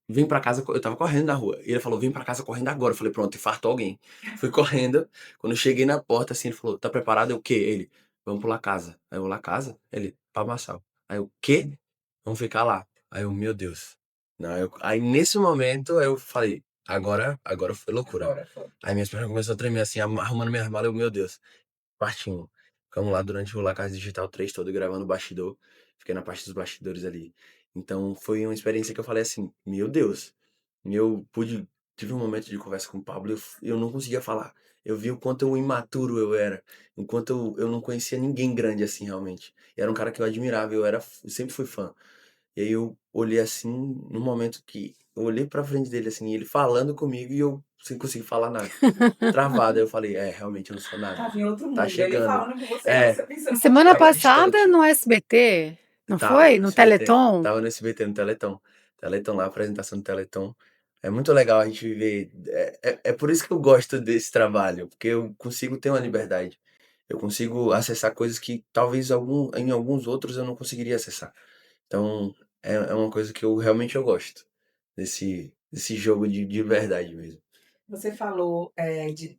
S3: "Vem pra casa", eu estava correndo na rua, e ele falou: "Vem pra casa correndo agora". Eu falei: "Pronto, infartou alguém". Fui correndo, quando eu cheguei na porta, assim, ele falou: "Tá preparado?". Eu: "O quê?". Ele: "Vamos pular casa". Aí eu: "Lá casa?". Ele: "Pra Marçal". Aí eu: "Quê?". "Vamos ficar lá". Aí eu: "Meu Deus". Não, aí nesse momento eu falei: "Agora foi loucura".
S2: Agora foi.
S3: Aí minhas pernas começou a tremer, assim, arrumando minhas malas, eu: "Meu Deus". Partimos. Ficamos lá durante o La Casa Digital 3 todo gravando o bastidor. Fiquei na parte dos bastidores ali. Então foi uma experiência que eu falei assim: "Meu Deus". Eu pude tive um momento de conversa com o Pablo, eu não conseguia falar. Eu vi o quanto eu imaturo eu era, o quanto eu não conhecia ninguém grande assim realmente. Era um cara que eu admirava, eu sempre fui fã. E aí eu olhei assim, num momento que eu olhei pra frente dele assim, ele falando comigo e eu sem conseguir falar nada. Travado, aí eu falei: "É, realmente eu não sou nada.
S2: Tava em outro
S3: Tá
S2: mundo, ele
S3: chegando".
S2: falando com você e
S3: É,
S2: você pensando uma
S1: Semana
S3: tava
S2: coisa.
S1: passada
S3: distante.
S1: no SBT, não
S3: Tava
S1: foi?
S3: no
S1: No
S3: SBT.
S1: Teleton?
S3: Tava no SBT, no Teleton. Teleton lá, apresentação do Teleton. É muito legal a gente viver, é por isso que eu gosto desse trabalho, porque eu consigo ter uma liberdade. Eu consigo acessar coisas que talvez em alguns outros eu não conseguiria acessar. Então, é uma coisa que eu realmente eu gosto. Desse jogo de verdade mesmo.
S2: Você falou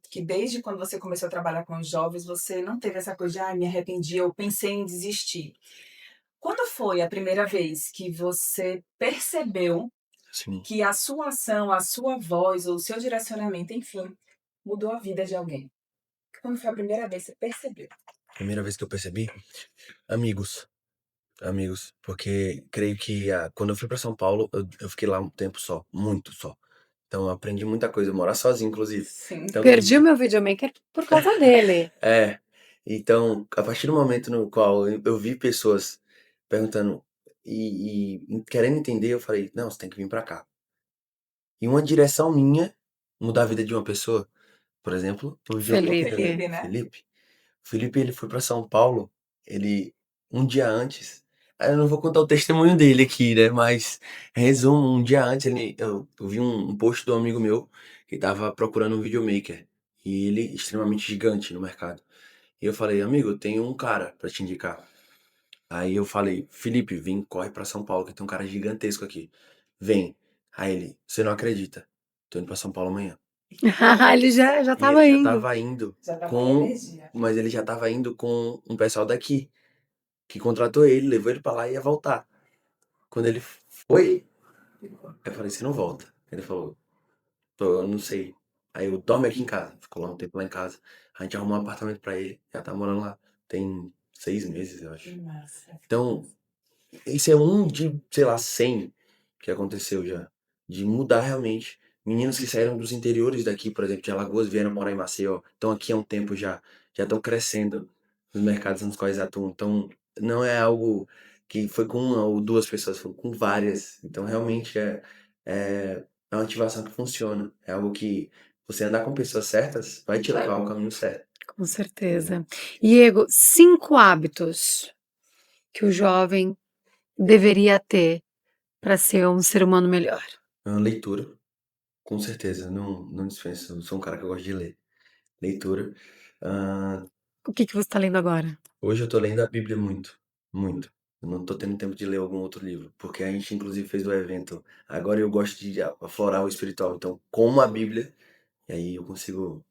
S2: que desde quando você começou a trabalhar com os jovens, você não teve essa coisa de, me arrependi, eu pensei em desistir. Quando foi a primeira vez que você percebeu
S3: Assim,
S2: que a sua ação, a sua voz ou o seu direcionamento, enfim, mudou a vida de alguém? Quando foi a primeira vez que você percebeu?
S3: primeira vez que eu percebi, amigos. Amigos, porque creio que quando eu fui pra São Paulo, eu fiquei lá um tempo só, muito só. Então eu aprendi muita coisa, morar sozinho, inclusive.
S2: Sim.
S3: Então,
S1: Perdi o meu videomaker por causa dele.
S3: é. Então, a partir do momento no qual eu vi pessoas perguntando e querendo entender, eu falei, não, você tem que vir pra cá. E uma direção minha mudar a vida de uma pessoa, por exemplo, o videomaker, né?
S1: Felipe.
S2: Felipe, né?
S3: Felipe. O Felipe, ele foi pra São Paulo, ele, um dia antes, eu não vou contar o testemunho dele aqui, né, mas, resumo, um dia antes, eu vi um post do amigo meu, que tava procurando um videomaker, e ele extremamente gigante no mercado. E eu falei, amigo, eu tenho um cara pra te indicar. Aí eu falei, Felipe, vem, corre pra São Paulo, que tem um cara gigantesco aqui. Vem. Aí ele, você não acredita, tô indo pra São Paulo amanhã.
S1: Ele já
S3: E ele
S1: tava
S3: já
S1: indo.
S3: tava indo
S2: Já tava com
S3: com,
S2: energia.
S3: mas ele já tava indo com um pessoal daqui, que contratou ele, levou ele pra lá e ia voltar. Quando ele foi, eu falei, você não volta. Ele falou, eu não sei. Aí eu dorme aqui em casa. Ficou lá um tempo lá em casa. A gente arrumou um apartamento pra ele. Já tá morando lá. Tem 6 meses, eu acho.
S2: Que massa.
S3: Então, esse é um de, sei lá, 100 que aconteceu já. De mudar realmente. Meninos que saíram dos interiores daqui, por exemplo, de Alagoas, vieram morar em Maceió. Estão aqui há um tempo já. Já estão crescendo nos mercados nos quais atuam. Então, não é algo que foi com uma ou duas pessoas, foi com várias. Então, realmente é uma ativação que funciona. É algo que você andar com pessoas certas vai te levar ao caminho certo.
S1: Com certeza. Diego, 5 hábitos que o jovem deveria ter para ser um ser humano melhor.
S3: Leitura, com certeza. Não dispenso. Eu sou um cara que eu gosto de ler. Leitura. Ah,
S1: O que você está lendo agora?
S3: hoje eu tô lendo a Bíblia muito, muito. Eu não tô tendo tempo de ler algum outro livro, porque a gente inclusive fez o evento. Agora eu gosto de aflorar o espiritual, então como a Bíblia, e aí eu consigo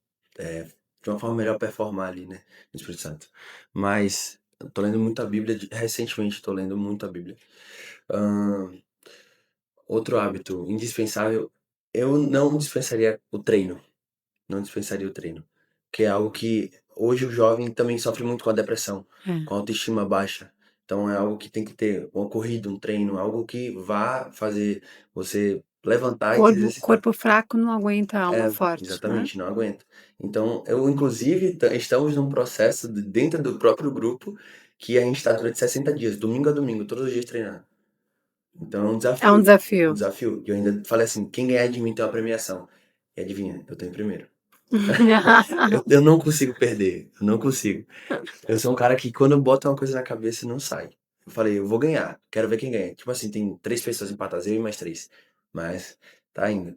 S3: de uma forma melhor performar ali, né, no Espírito Santo. Mas eu tô lendo muito a Bíblia, recentemente tô lendo muito a Bíblia. Ahn, outro hábito indispensável, eu não dispensaria o treino. Não dispensaria o treino. Que é algo que hoje o jovem também sofre muito com a depressão,
S1: É.
S3: com a autoestima baixa. Então é algo que tem que ter uma corrida, um treino, algo que vá fazer você levantar e se exercitar.
S1: Corpo fraco não aguenta alma forte, né?
S3: Exatamente, não aguenta. Então, eu inclusive estamos num processo dentro do próprio grupo que a gente está durante 60 dias, domingo a domingo, todos os dias treinando. Então é um
S1: É um
S3: desafio. Um
S1: desafio.
S3: desafio. E eu ainda falei assim, quem ganhar de mim tem uma premiação. E adivinha, eu tô em primeiro. Eu não consigo perder, eu não consigo. Eu sou um cara que quando eu boto uma coisa na cabeça não sai. Eu falei, eu vou ganhar, quero ver quem ganha. Tipo assim, tem 3 pessoas empatadas, eu e mais 3. Mas tá indo.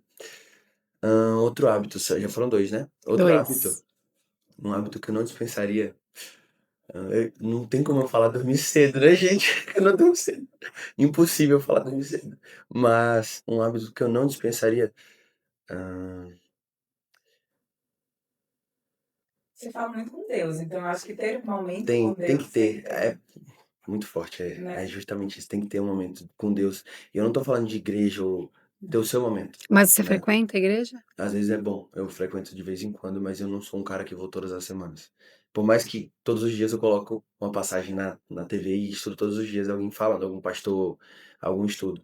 S3: Outro hábito, já foram 2, né? Outro hábito,
S1: 2.
S3: um hábito que eu não dispensaria. Não tem como eu falar dormir cedo, né, gente? Eu não durmo cedo. Impossível falar dormir cedo. Mas um hábito que eu não dispensaria. ah,
S2: Você fala muito com Deus, então eu acho que ter um momento com
S3: tem que
S2: Deus
S3: ter.
S2: sempre,
S3: É muito forte,
S2: né?
S3: é justamente isso. Tem que ter um momento com Deus. E eu não tô falando de igreja ou ter o seu momento,
S1: Mas você
S3: né?
S1: frequenta a igreja?
S3: Às vezes é bom, eu frequento de vez em quando, mas eu não sou um cara que vou todas as semanas. Por mais que todos os dias eu coloco uma passagem na TV e estudo todos os dias alguém falando, algum pastor, algum estudo.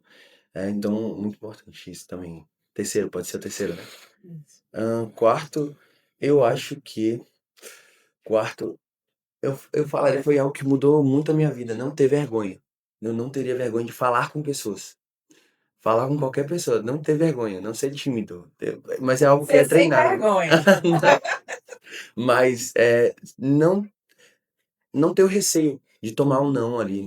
S3: Então, muito importante isso também. Terceiro, pode ser o terceiro, né?
S2: Isso.
S3: Quarto, eu acho que. Quarto, eu falaria foi algo que mudou muito a minha vida, não ter vergonha. Eu não teria vergonha de falar com pessoas. Falar com qualquer pessoa, não ter vergonha, não ser tímido. Mas é algo que é
S2: Ser sem
S3: treinável.
S2: vergonha.
S3: Mas não ter o receio de tomar um não ali,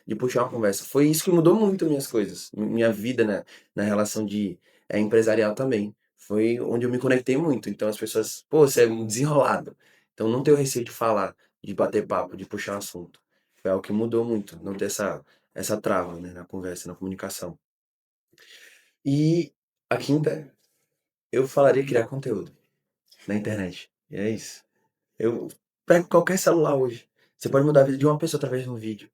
S3: de puxar uma conversa. Foi isso que mudou muito minhas coisas, minha vida na relação de empresarial também. Foi onde eu me conectei muito. Então as pessoas, pô, você é um desenrolado. Então não ter o receio de falar, de bater papo, de puxar um assunto. Foi algo que mudou muito. Não ter essa trava, né, na conversa, na comunicação. E a quinta, eu falaria criar conteúdo na internet. E é isso. Eu pego qualquer celular hoje. Você pode mudar a vida de uma pessoa através de um vídeo,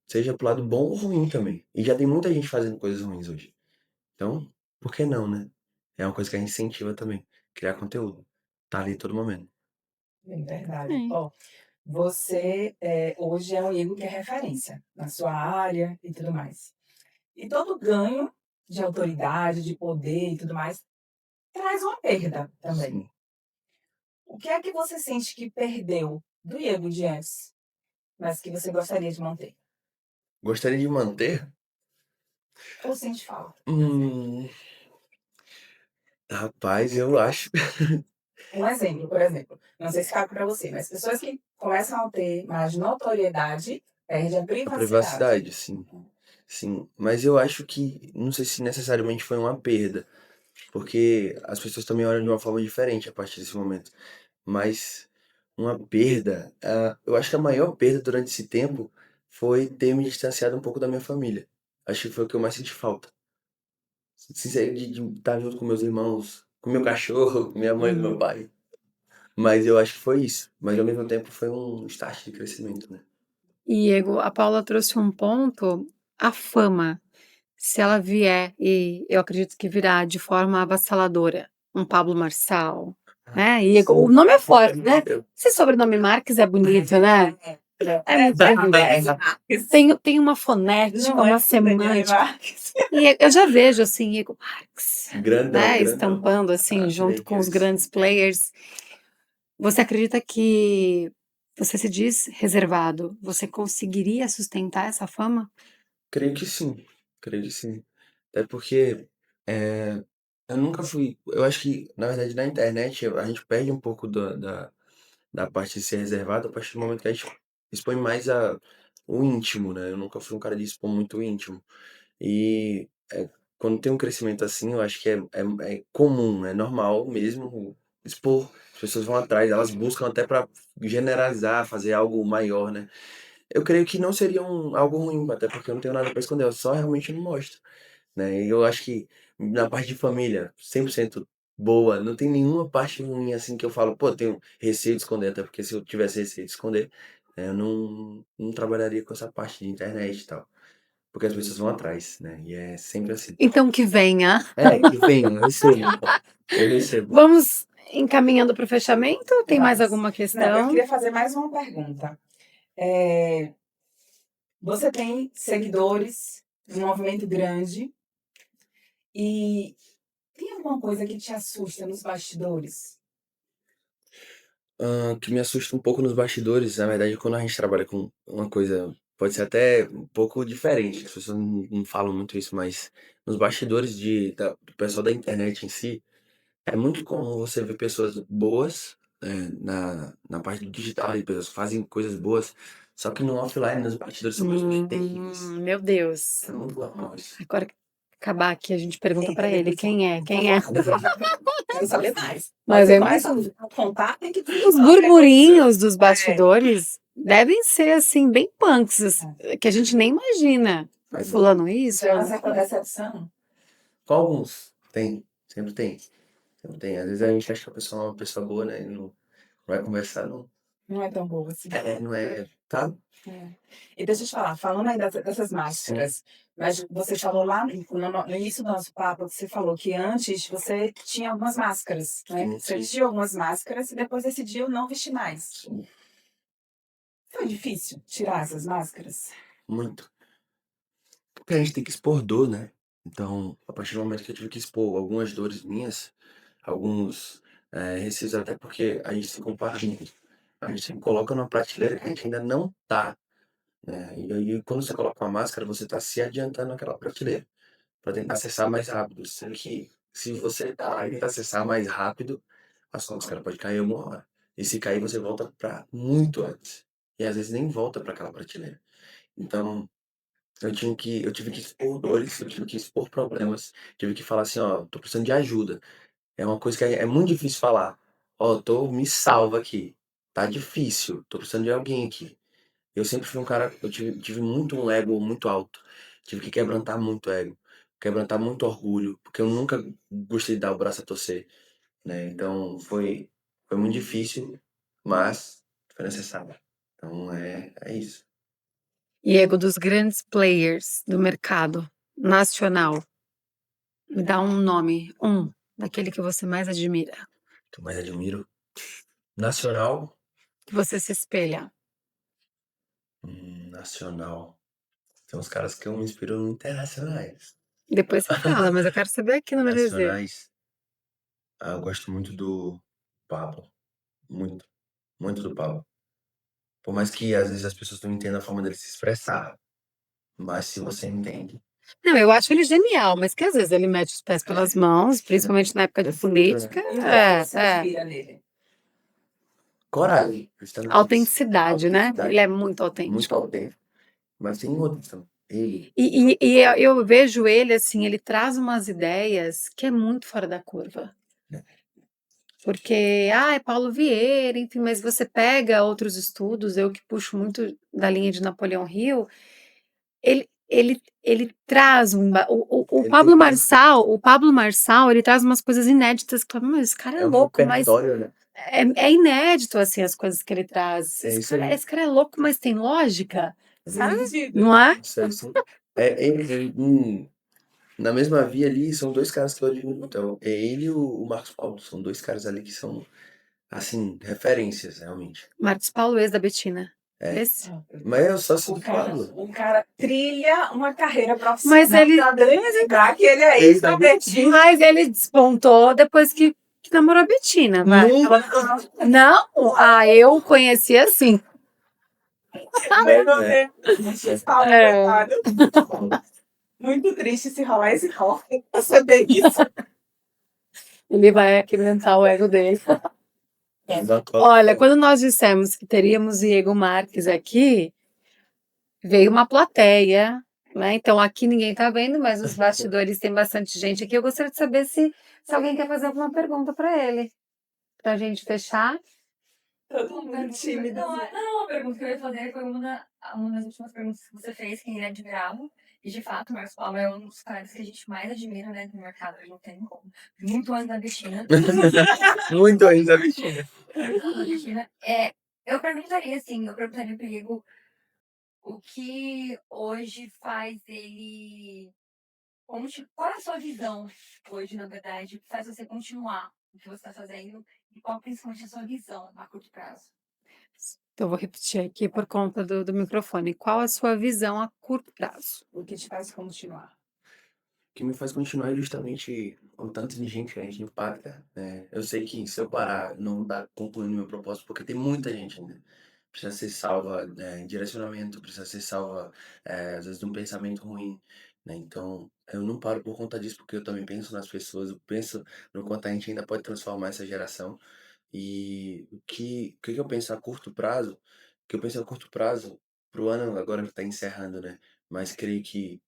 S3: seja pro lado bom ou ruim também. E já tem muita gente fazendo coisas ruins hoje. Então, por que não, né? É uma coisa que a gente incentiva também, criar conteúdo. Tá ali todo momento.
S2: É verdade.
S1: Sim.
S2: Ó, você hoje é um Igor que é referência na sua área e tudo mais. E todo ganho de autoridade, de poder e tudo mais, traz uma perda também.
S3: Sim.
S2: O que é que você sente que perdeu do Igor de antes, mas que você gostaria de manter?
S3: Gostaria de manter?
S2: Ou sente falta?
S3: Hum, rapaz, eu acho.
S2: Um exemplo, por exemplo, não sei se cabe para você, mas pessoas que começam a ter mais notoriedade perdem a
S3: A
S2: privacidade.
S3: privacidade, sim. Sim. Mas eu acho que, não sei se necessariamente foi uma perda, porque as pessoas também olham de uma forma diferente a partir desse momento. Mas uma perda, eu acho que a maior perda durante esse tempo foi ter me distanciado um pouco da minha família. Acho que foi o que eu mais senti falta. Sincero, de estar junto com meus irmãos, com meu cachorro, com minha mãe, com meu pai. Mas eu acho que foi isso. Mas ao mesmo tempo foi um start de crescimento, né?
S1: E Diego, a Paula trouxe um ponto, a fama. Se ela vier, e eu acredito que virá de forma avassaladora, um Pablo Marçal, né? E o nome é forte, né? Esse sobrenome Marques é bonito, né? É muito bonito. Tem uma fonética, uma semântica. E eu já vejo, assim, Igor Marques,
S3: Grandão,
S1: né?
S3: grandão.
S1: Estampando, assim, junto com os
S3: Lakers.
S1: grandes players. Você acredita que você se diz reservado? Você conseguiria sustentar essa fama?
S3: Creio que sim. Creio que sim. Até porque eu nunca fui. Eu acho que, na verdade, na internet a gente perde um pouco da parte de ser reservado a partir do momento que a gente expõe mais o íntimo, né? Eu nunca fui um cara de expor muito o íntimo. E quando tem um crescimento assim, eu acho que é comum, é normal mesmo expor. As pessoas vão atrás, elas buscam até para generalizar, fazer algo maior, né? Eu creio que não seria algo ruim, até porque eu não tenho nada para esconder, eu só realmente não mostro, né? E eu acho que na parte de família, 100% boa, não tem nenhuma parte ruim assim que eu falo, pô, tenho receio de esconder, até porque se eu tivesse receio de esconder, eu não trabalharia com essa parte de internet e tal. Porque as pessoas vão atrás, né? E é sempre assim.
S1: Então que venha.
S3: Que venham, eu recebo. Eu recebo.
S1: Vamos encaminhando para o fechamento ou tem mais
S2: Vamos.
S1: alguma
S2: Não, eu
S1: questão?
S2: queria fazer mais uma pergunta. Você tem seguidores, um movimento grande, e tem alguma coisa que te assusta nos bastidores?
S3: Que me assusta um pouco nos bastidores, na verdade, quando a gente trabalha com uma coisa, pode ser até um pouco diferente, as pessoas não falam muito isso, mas nos bastidores do pessoal da internet em si, é muito comum você ver pessoas boas, na parte do digital, e pessoas que fazem coisas boas, só que no offline, nos bastidores, são pessoas terríveis.
S1: Meu Deus.
S3: É muito normal isso.
S1: Agora que acabar aqui, a gente pergunta para ele quem é, quem é.
S2: Quero saber mais.
S1: Mas
S2: Você
S1: é
S2: começa a contar, tem que dizer.
S1: os burburinhos dos bastidores devem ser assim bem punks, que a gente nem imagina. Fulano isso,
S2: Isso é uma
S1: fulano
S2: certa decepção.
S3: Com alguns, tem, sempre tem. Sempre tem. Às vezes a gente acha que a pessoa é uma pessoa boa, né? E não vai conversar, não.
S2: Não é tão boa assim.
S3: Não é, tá?
S2: E deixa eu te falar, falando aí dessas máscaras, mas você falou lá no início do nosso papo, você falou que antes você tinha algumas máscaras, né?
S3: Sim,
S2: Você
S3: sim.
S2: vestiu algumas máscaras e depois decidiu não vestir mais.
S3: Sim.
S2: Foi difícil tirar essas máscaras?
S3: Muito. Porque a gente tem que expor dor, né? Então, a partir do momento que eu tive que expor algumas dores minhas, alguns receios, até porque a gente se compara muito. A gente se coloca numa prateleira que a gente ainda não tá, né? E aí, quando você coloca uma máscara, você tá se adiantando naquela prateleira para tentar acessar mais rápido. Sendo que se você tentar acessar mais rápido, a sua máscara pode cair uma hora. E se cair, você volta para muito antes. E às vezes nem volta para aquela prateleira. Então, eu tive que expor dores, eu tive que expor problemas, tive que falar assim, ó, tô precisando de ajuda. É uma coisa que é muito difícil falar. Ó, me salva aqui. Tá difícil, tô precisando de alguém aqui. Eu sempre fui um cara, eu tive muito um ego muito alto. Tive que quebrantar muito ego, quebrantar muito orgulho, porque eu nunca gostei de dar o braço a torcer, né? Então foi muito difícil, mas foi necessário. Então é isso.
S1: E ego dos grandes players do mercado nacional. Me dá um nome, daquele que você mais admira,
S3: Que eu mais admiro. Nacional,
S1: que você se espelha.
S3: nacional. Tem uns caras que eu me inspiro internacionais.
S1: Depois você fala, mas eu quero saber aqui no BBZ.
S3: Nacionais, eu gosto muito do Pablo. Muito, muito do Pablo. Por mais que às vezes as pessoas não entendam a forma dele se expressar, mas se você entende.
S1: Não, eu acho ele genial, mas que às vezes ele mete os pés pelas mãos, principalmente na época de política.
S2: E o que é que você admira nele?
S3: Coragem. Justamente isso.
S1: Autenticidade, né?
S3: Autenticidade.
S1: Ele é muito
S3: Muito
S1: autêntico.
S3: autêntico. Mas tem outra. Ele.
S1: E eu vejo ele assim, ele traz umas ideias que é muito fora da curva. Porque, é Paulo Vieira, enfim, mas você pega outros estudos, eu que puxo muito da linha de Napoleão Hill, ele traz
S3: Ele tem
S1: O Pablo Marçal, ele traz umas coisas inéditas que eu falo, mas esse cara é
S3: um
S1: louco, mas
S3: repertório, né?
S1: é inédito, assim, as coisas que ele traz.
S3: É isso aí.
S1: Esse cara é louco, mas tem lógica, sabe?
S2: Sentido.
S1: Não é?
S3: Isso aí, sim. Na mesma via ali, são dois caras que eu admiro muito. É ele e o Marcos Paulo. São dois caras ali que são, assim, referências, realmente.
S1: Marcos Paulo, ex da Betina.
S3: É.
S1: Esse?
S3: Mas eu só sou
S2: O
S3: do
S2: cara,
S3: Pablo.
S2: o cara trilha uma carreira profissional.
S1: Mas ele,
S2: Pra lembrar que ele é ex da Betina.
S1: mas ele despontou depois que namorou a Betina, vai. Não, eu conheci assim.
S2: Meu
S3: É.
S2: Deus, vocês falam
S1: É.
S2: verdade. Muito triste se rolar esse corte pra saber isso.
S1: Ele vai alimentar o ego dele.
S3: Exato.
S1: Olha, quando nós dissemos que teríamos Diego Marques aqui, veio uma plateia, né? Então aqui ninguém está vendo, mas nos bastidores tem bastante gente aqui. Eu gostaria de saber se alguém quer fazer alguma pergunta para ele, para a gente fechar.
S2: Todo mundo tímido.
S4: Não, a pergunta que eu ia fazer foi uma das últimas perguntas que você fez, quem ele admirava. E de fato, o Marcos Paulo é um dos caras que a gente mais admira, né, no mercado. Ele não tem como. Muito antes da Betina.
S3: Muito ainda, Betina.
S4: Eu perguntaria assim, eu perguntaria pro Diego o que hoje faz ele. Qual é a sua visão hoje, na verdade, que faz você continuar o que você está fazendo e qual principalmente a sua visão a curto prazo?
S1: Então, eu vou repetir aqui por conta do microfone. Qual a sua visão a curto prazo?
S2: O que te faz continuar?
S3: O que me faz continuar é justamente o tanto de gente que a gente impacta, né? Eu sei que se eu parar, não dá concluindo meu propósito, porque tem muita gente ainda. Precisa ser salva, em direcionamento, precisa ser salva, às vezes, de um pensamento ruim, né? Então, eu não paro por conta disso, porque eu também penso nas pessoas, eu penso no quanto a gente ainda pode transformar essa geração. E o que eu penso a curto prazo, o que eu penso a curto prazo, pro ano agora que está encerrando, né? Mas creio que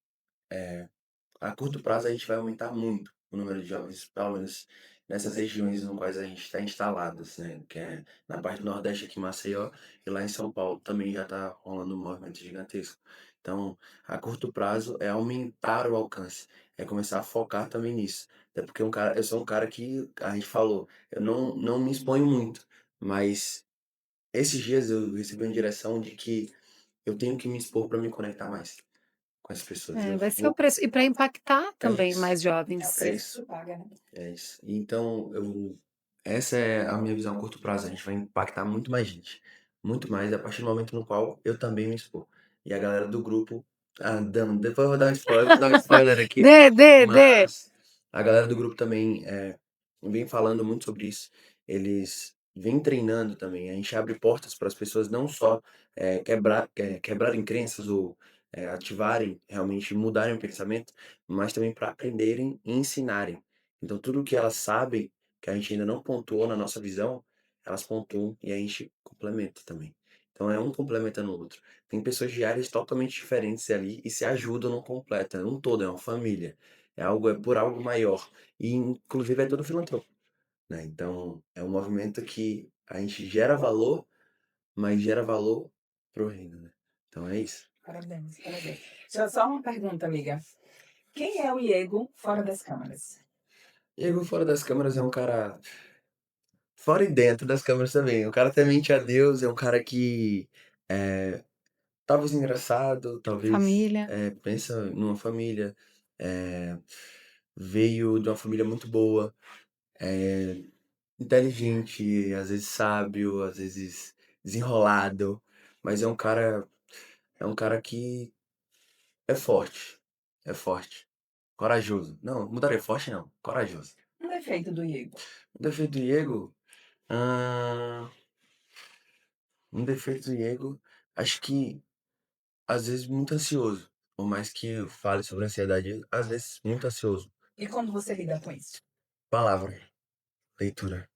S3: a curto prazo a gente vai aumentar muito o número de jovens, pelo menos nessas regiões no quais a gente está instalados, né? Que é na parte do Nordeste aqui em Maceió e lá em São Paulo também já está rolando um movimento gigantesco. Então, a curto prazo é aumentar o alcance, é começar a focar também nisso. Até porque eu sou um cara que a gente falou, eu não me exponho muito, mas esses dias eu recebi uma direção de que eu tenho que me expor para me conectar mais com as pessoas. Eu
S1: Vai ser o
S3: vou,
S1: preço. E para impactar também
S3: isso.
S1: mais
S2: É o
S1: jovens.
S2: preço que paga, né?
S3: É isso. Então, essa é a minha visão a curto prazo. A gente vai impactar muito mais gente. Muito mais a partir do momento no qual eu também me expor. E a galera do grupo. Depois eu vou dar um spoiler aqui.
S1: Dê.
S3: Mas a galera do grupo também vem falando muito sobre isso. Eles vêm treinando também. A gente abre portas para as pessoas não só quebrarem crenças ou ativarem, realmente mudarem o pensamento, mas também para aprenderem e ensinarem. Então, tudo que elas sabem, que a gente ainda não pontuou na nossa visão, elas pontuam e a gente complementa também. Então, é um complementando o outro. Tem pessoas de áreas totalmente diferentes ali e se ajudam, não completa. É um todo, é uma família. É por algo maior. E, inclusive, é todo filantropo, né? Então, é um movimento que a gente gera valor, mas gera valor pro reino, né? Então é isso.
S2: Parabéns, parabéns. Só uma pergunta, amiga. Quem é o Iego fora das câmeras?
S3: Diego fora das câmeras é um cara. Fora e dentro das câmeras também. O cara temente a Deus, é um cara que é, talvez engraçado, talvez
S1: Família.
S3: pensa numa família, é, veio de uma família muito boa, é, inteligente, às vezes sábio, às vezes desenrolado, mas é um cara que é forte, corajoso. Não, mudaria forte não, corajoso.
S2: Um defeito do Iego.
S3: Um defeito do Diego, ah, um defeito do Diego, acho que às vezes muito ansioso. Por mais que eu fale sobre ansiedade, às vezes muito ansioso.
S2: E como você lida com isso?
S3: Palavra, leitura,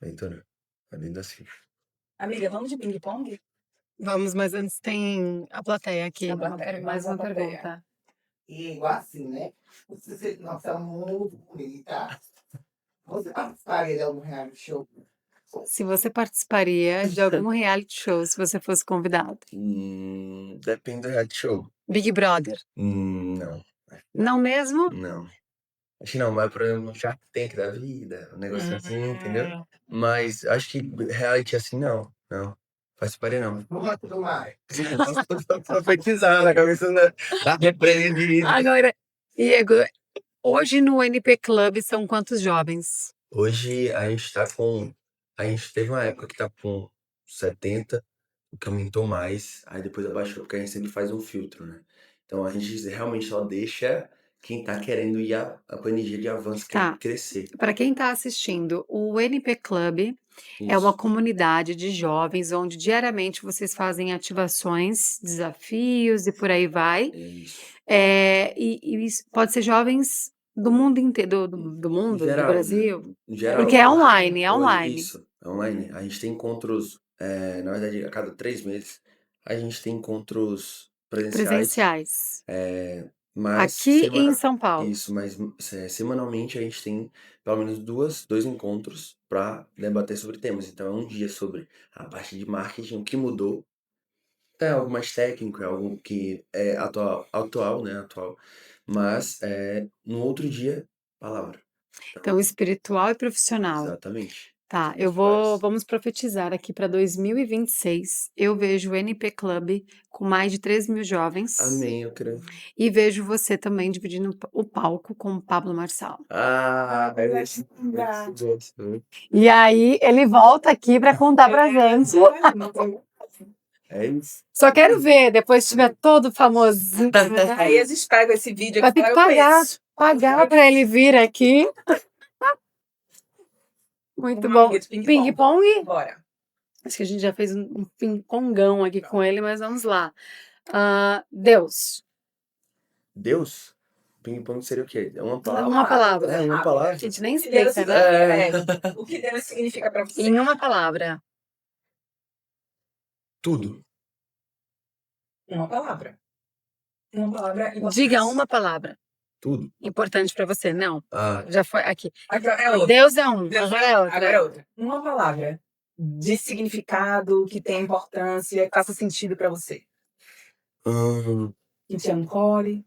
S3: leitura. É lindo assim.
S2: Amiga, vamos de ping-pong?
S1: Vamos, mas antes tem a plateia aqui.
S2: A plateia,
S1: Mais
S2: vamos à
S1: uma
S2: plateia.
S1: pergunta.
S5: E igual assim, né? Você, nossa, é muito bonita. Você participaria de algum reality show?
S1: Se você participaria de algum reality show, se você fosse convidado.
S3: Depende do reality show.
S1: Big Brother.
S3: Não,
S1: Não mesmo?
S3: não. Acho que não, vai por exemplo no Shark Tank da vida, um negócio assim, entendeu? Mas acho que reality assim, não. Participaria não.
S5: Vamos tudo mais.
S3: Tô profetizando, a cabeça tá repreendida.
S1: Agora, Diego, hoje no NP Club são quantos jovens?
S3: Hoje a gente tá com. A gente teve uma época que tá com 70, o que aumentou mais, aí depois abaixou, porque a gente sempre faz um filtro, né? Então a gente realmente só deixa quem tá querendo ir com a energia de avanço, quer
S1: Tá.
S3: crescer.
S1: Para quem está assistindo, o NP Club é uma
S3: Isso.
S1: comunidade de jovens onde diariamente vocês fazem ativações, desafios e por aí vai.
S3: Isso.
S1: E isso pode ser jovens do mundo inteiro, do
S3: Em
S1: mundo, do
S3: geral, né?
S1: Brasil.
S3: Em geral.
S1: Porque é online, é
S3: Hoje,
S1: online.
S3: isso, é online. A gente tem encontros, na verdade, a cada 3 meses, a gente tem encontros presenciais.
S1: Presenciais.
S3: Mas
S1: Aqui em São Paulo.
S3: Isso, mas semanalmente a gente tem pelo menos dois encontros para debater sobre temas. Então é um dia sobre a parte de marketing, o que mudou. É algo mais técnico, é algo que é atual, né? Atual. Mas no outro dia, palavra.
S1: Então, espiritual e profissional.
S3: Exatamente.
S1: Tá,
S3: Os vários.
S1: vamos profetizar aqui para 2026. Eu vejo o NP Club com mais de 3.000 jovens
S3: Amém, eu creio.
S1: e vejo você também dividindo o palco com o Pablo Marçal.
S3: Ah,
S2: é
S3: isso.
S1: E aí ele volta aqui para contar pra gente.
S3: É isso.
S1: Só quero ver depois que estiver todo famoso.
S2: Aí a gente pega esse vídeo
S1: Vai
S2: aqui
S1: ter que
S2: para eu
S1: pagar,
S2: penso.
S1: pagar para ele vir aqui. Muito
S2: Uma
S1: bom.
S2: amiga de ping-pong.
S1: Ping-pong?
S2: Bora.
S1: Acho que a gente já fez um ping-pongão aqui com ele, mas vamos lá. Deus.
S3: Deus? Ping-pong seria o quê? É uma palavra?
S1: Uma palavra.
S3: É, uma
S1: A
S3: palavra.
S1: gente nem
S2: O que Deus
S1: explica, né?
S2: significa, o que Deus significa para você?
S1: Em uma palavra.
S3: Tudo.
S2: Uma palavra. Uma palavra importante.
S1: Diga uma palavra
S3: Tudo.
S1: importante para você. Não,
S3: Ah,
S1: já foi aqui.
S2: Agora é outra.
S1: Deus é um,
S2: Deus
S1: agora é outra.
S2: Agora é outra. Uma palavra de significado, que tem importância, que faça sentido para você.
S3: hum,
S2: Que te ancore.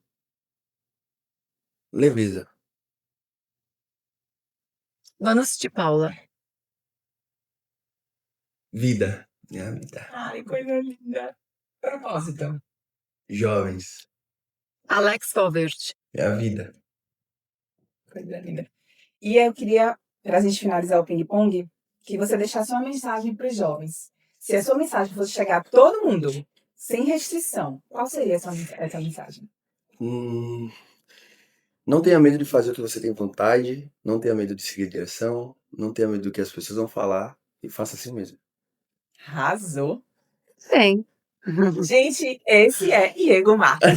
S3: leveza.
S1: Vamos de Paula.
S3: Vida. Minha vida.
S2: Ai, coisa linda. Propósito.
S3: Jovens.
S1: Alex Colvert.
S3: Minha vida.
S2: Coisa linda. E eu queria, para a gente finalizar o ping-pong, que você deixasse uma mensagem para os jovens. Se a sua mensagem fosse chegar a todo mundo, sem restrição, qual seria essa mensagem?
S3: Não tenha medo de fazer o que você tem vontade. Não tenha medo de seguir direção. Não tenha medo do que as pessoas vão falar. E faça assim mesmo.
S2: Arrasou.
S1: Bem.
S2: Gente, esse é Iego Marques.